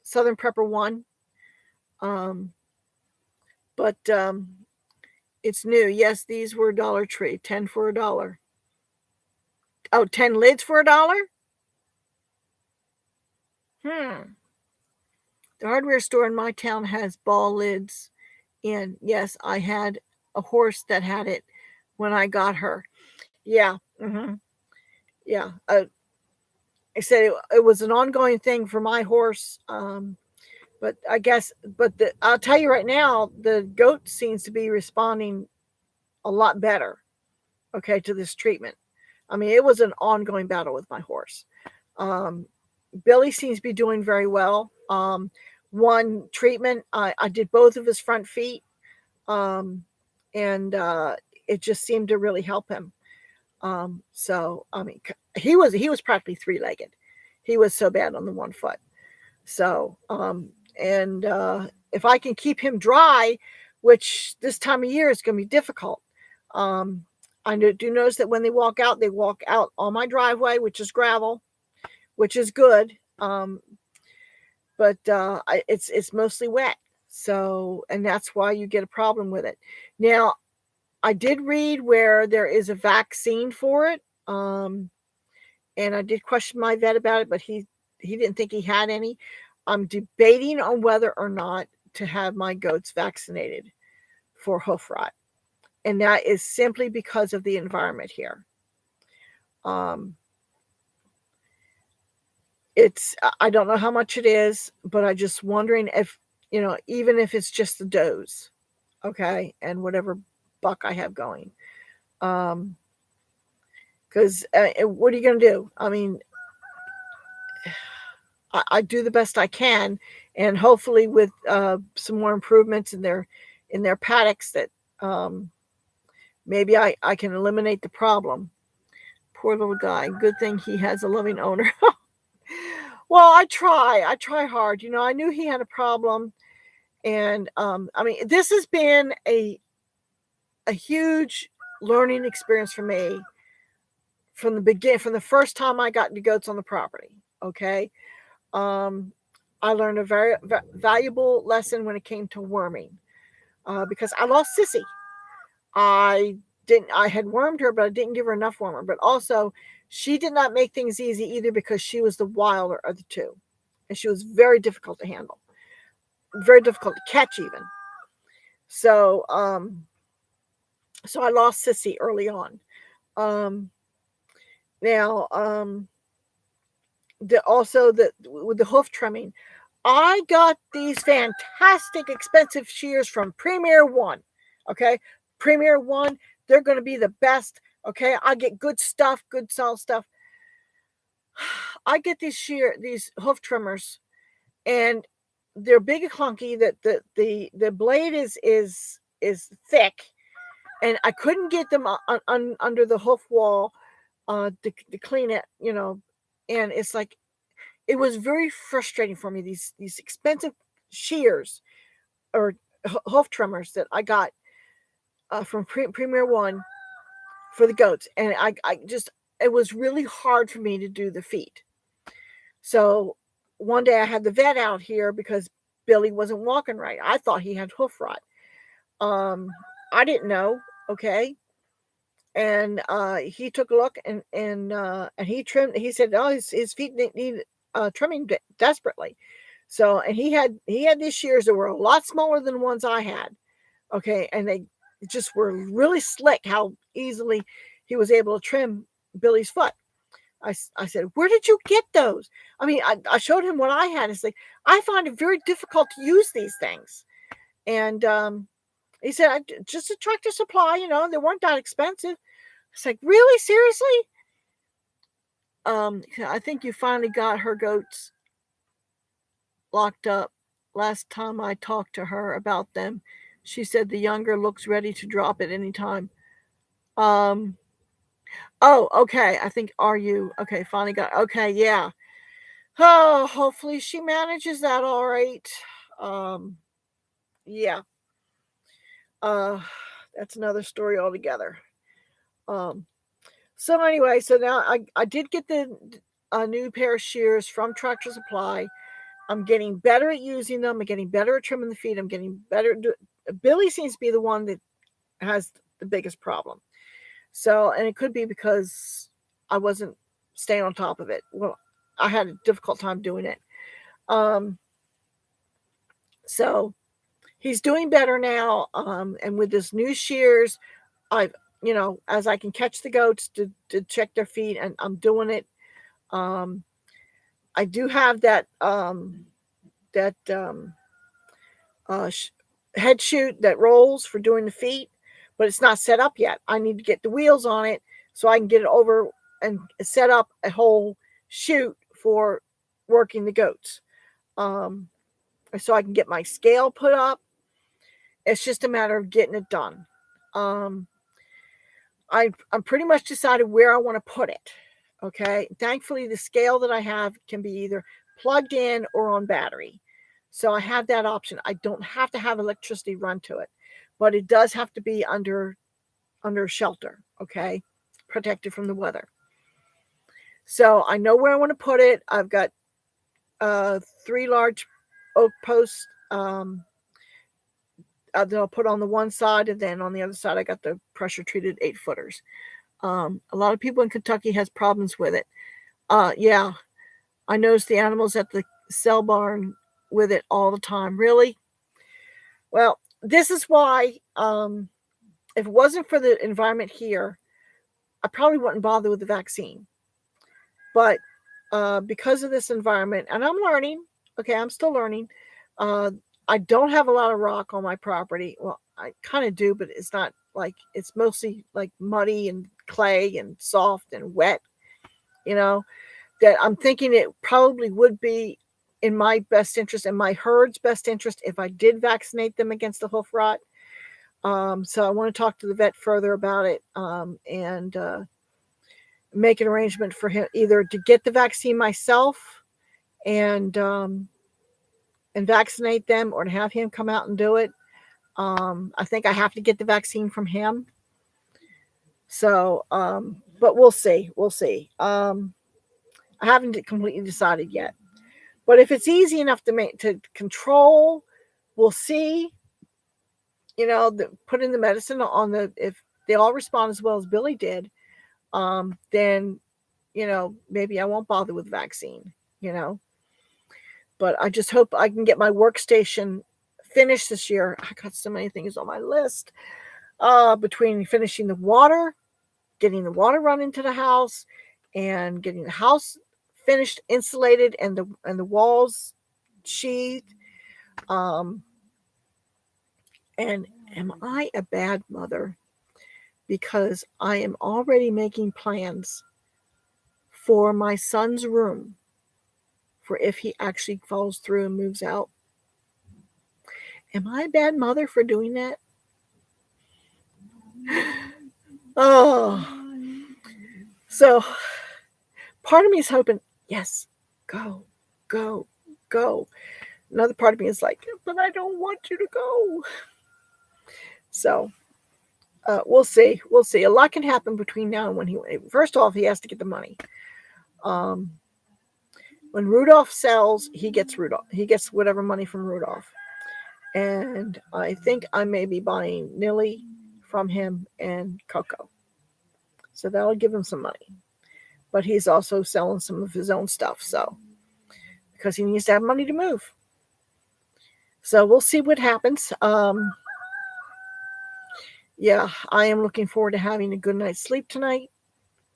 Prepper 1. But it's new. Yes, these were Dollar Tree. 10 for $1. Oh, 10 lids for $1? The hardware store in my town has ball lids. And yes, I had a horse that had it when I got her. Yeah. Yeah. I said it was an ongoing thing for my horse. But I guess, I'll tell you right now, the goat seems to be responding a lot better, okay, to this treatment. I mean, it was an ongoing battle with my horse. Billy seems to be doing very well. One treatment, I did both of his front feet, and it just seemed to really help him. So I mean, he was practically three-legged. He was so bad on the one foot. So and if I can keep him dry, which this time of year is going to be difficult. I do notice that when they walk out on my driveway, which is gravel, which is good. But it's mostly wet. So, and that's why you get a problem with it. Now, I did read where there is a vaccine for it. And I did question my vet about it, but he didn't think he had any. I'm debating on whether or not to have my goats vaccinated for hoof rot. And that is simply because of the environment here. I don't know how much it is, but I'm just wondering if, even if it's just the does, okay, and whatever buck I have going. Because what are you going to do? I mean, I do the best I can, and hopefully with some more improvements in their paddocks that maybe I can eliminate the problem. Poor little guy. Good thing he has a loving owner. Well, I try hard. I knew he had a problem, and I mean, this has been a huge learning experience for me from the first time I got the goats on the property. Okay. I learned a very valuable lesson when it came to worming, because I lost Sissy. I had wormed her, but I didn't give her enough wormer. But also, she did not make things easy either, because she was the wilder of the two, and she was very difficult to handle, very difficult to catch even. So, so I lost Sissy early on. Now, with the hoof trimming, I got these fantastic expensive shears from Premier One. Okay, Premier One, they're going to be the best. Okay, I get good stuff, good solid stuff. I get these hoof trimmers, and they're big and clunky. That the blade is thick, and I couldn't get them under the hoof wall to clean it. And it's like, it was very frustrating for me. These expensive shears or hoof trimmers that I got from Premier One for the goats, and I just, it was really hard for me to do the feet. So one day I had the vet out here because Billy wasn't walking right. I thought he had hoof rot. I didn't know. Okay. And he took a look, and he trimmed. He said, "Oh, his feet need trimming desperately." So, and he had these shears that were a lot smaller than the ones I had. Okay, and they just were really slick. How easily he was able to trim Billy's foot. I said, "Where did you get those?" I mean, I showed him what I had. It's like, I find it very difficult to use these things. And he said, "Just a Tractor Supply, they weren't that expensive." It's like, really? Seriously? I think you finally got her goats locked up. Last time I talked to her about them, she said the younger looks ready to drop at any time. Oh, okay. I think, are you okay? Finally got, okay. Yeah. Oh, hopefully she manages that all right. Yeah. That's another story altogether. So anyway, so now I did get a new pair of shears from Tractor Supply. I'm getting better at using them. I'm getting better at trimming the feet. I'm getting better. Billy seems to be the one that has the biggest problem. So, and it could be because I wasn't staying on top of it. Well, I had a difficult time doing it. So he's doing better now. And with this new shears, I've, as I can catch the goats to check their feet, and I'm doing it. I do have that head chute that rolls for doing the feet, but it's not set up yet. I need to get the wheels on it so I can get it over and set up a whole chute for working the goats. So I can get my scale put up. It's just a matter of getting it done. I'm pretty much decided where I want to put it. Okay. Thankfully, the scale that I have can be either plugged in or on battery. So I have that option. I don't have to have electricity run to it, but it does have to be under shelter. Okay. Protected from the weather. So I know where I want to put it. I've got 3 large oak posts that I'll put on the one side, and then on the other side I got the pressure treated 8-footers. A lot of people in Kentucky has problems with it. Yeah, I notice the animals at the cell barn with it all the time. Really? Well, this is why if it wasn't for the environment here, I probably wouldn't bother with the vaccine. But because of this environment, and I'm learning, okay, I'm still learning. I don't have a lot of rock on my property. Well, I kind of do, but it's not like, it's mostly like muddy and clay and soft and wet, that I'm thinking it probably would be in my best interest and my herd's best interest if I did vaccinate them against the hoof rot. So I want to talk to the vet further about it and make an arrangement for him either to get the vaccine myself and vaccinate them, or to have him come out and do it. I think I have to get the vaccine from him. So, but we'll see. We'll see. I haven't completely decided yet. But if it's easy enough to control, we'll see. Put in the medicine if they all respond as well as Billy did, then, maybe I won't bother with the vaccine, But I just hope I can get my workstation finished this year. I got so many things on my list. Between finishing the water, getting the water run into the house, and getting the house finished, insulated, and the walls sheathed. And am I a bad mother? Because I am already making plans for my son's room for if he actually follows through and moves out. Am I a bad mother for doing that? Oh. So part of me is hoping, yes, go. Another part of me is like, but I don't want you to go. So we'll see. We'll see. A lot can happen between now and when first off, he has to get the money. When Rudolph sells, he gets whatever money from Rudolph. And I think I may be buying Nilly from him and Coco. So that'll give him some money. But he's also selling some of his own stuff, because he needs to have money to move. So we'll see what happens. Yeah, I am looking forward to having a good night's sleep tonight.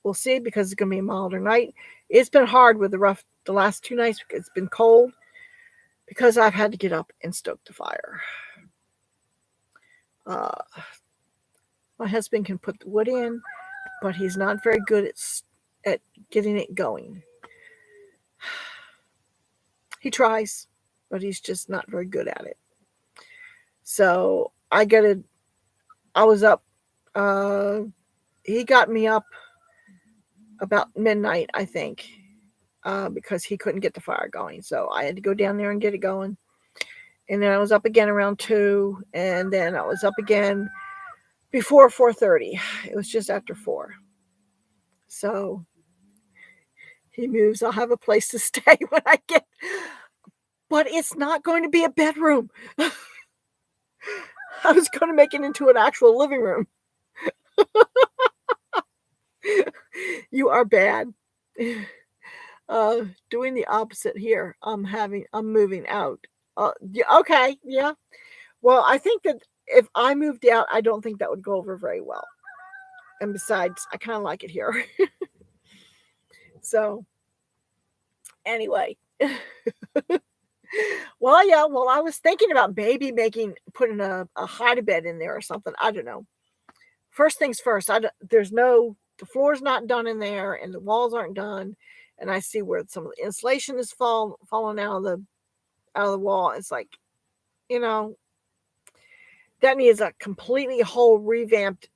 We'll see, because it's going to be a milder night. It's been hard with the last 2 nights because it's been cold, because I've had to get up and stoke the fire. My husband can put the wood in, but he's not very good at getting it going. He tries, but he's just not very good at it. So I was up, he got me up about midnight, I think, because he couldn't get the fire going. So I had to go down there and get it going. And then I was up again around 2, and then I was up again before 4:30. It was just after 4. So he moves, I'll have a place to stay when I get, but it's not going to be a bedroom. I was going to make it into an actual living room. You are bad. Doing the opposite here. I'm moving out. Okay, yeah. Well, I think that if I moved out, I don't think that would go over very well. And besides, I kind of like it here. So, anyway. Well, yeah. Well, I was thinking about maybe putting a hide-a-bed in there or something. I don't know. First things first. The floor's not done in there, and the walls aren't done. And I see where some of the insulation is falling out of the wall. It's like, that needs a completely whole revamped,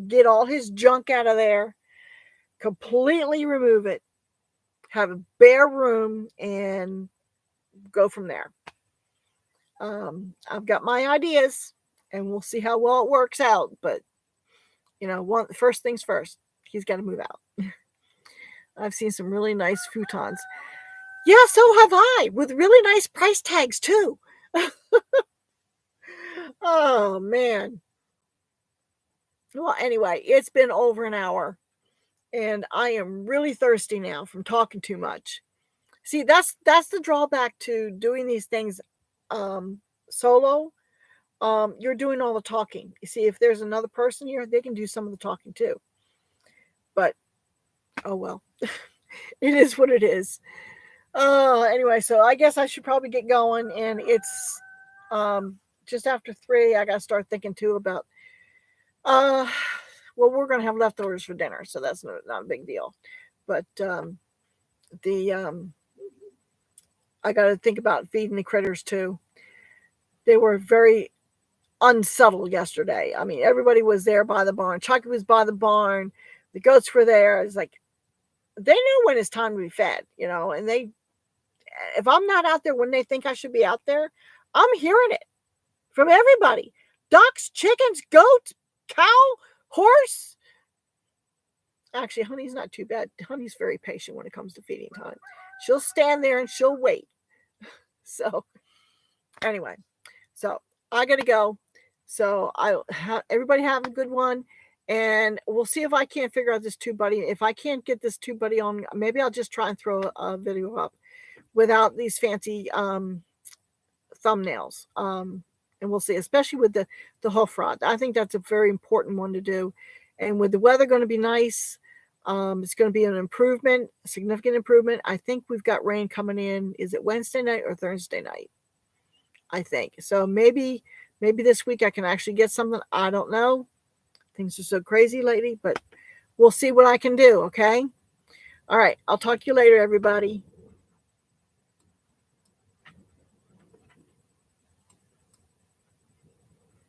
get all his junk out of there, completely remove it, have a bare room, and go from there. I've got my ideas, and we'll see how well it works out. But first things first, he's got to move out. I've seen some really nice futons. Yeah, so have I, with really nice price tags too. Oh man. Well, anyway, it's been over an hour, and I am really thirsty now from talking too much. See, that's the drawback to doing these things solo. You're doing all the talking. You see, if there's another person here, they can do some of the talking too. But oh well. It is what it is. Anyway, so I guess I should probably get going, and it's just after 3. I gotta start thinking too about well, we're gonna have leftovers for dinner, so that's not a big deal. But I gotta think about feeding the critters too. They were very unsettled yesterday. I mean, everybody was there by the barn. Chucky was by the barn. The goats were there. It's like they know when it's time to be fed, and if I'm not out there when they think I should be out there, I'm hearing it from everybody. Ducks, chickens, goats, cow, horse. Actually, Honey's not too bad. Honey's very patient when it comes to feeding time. She'll stand there and she'll wait. So anyway, so I gotta go. So everybody have a good one. And we'll see if I can't figure out this tube buddy. If I can't get this tube buddy on, maybe I'll just try and throw a video up without these fancy thumbnails. And we'll see, especially with the hoof rod. I think that's a very important one to do. And with the weather going to be nice, it's going to be an improvement, a significant improvement. I think we've got rain coming in. Is it Wednesday night or Thursday night? I think. So maybe this week I can actually get something. I don't know. Things are so crazy lately, but we'll see what I can do, okay? All right. I'll talk to you later, everybody.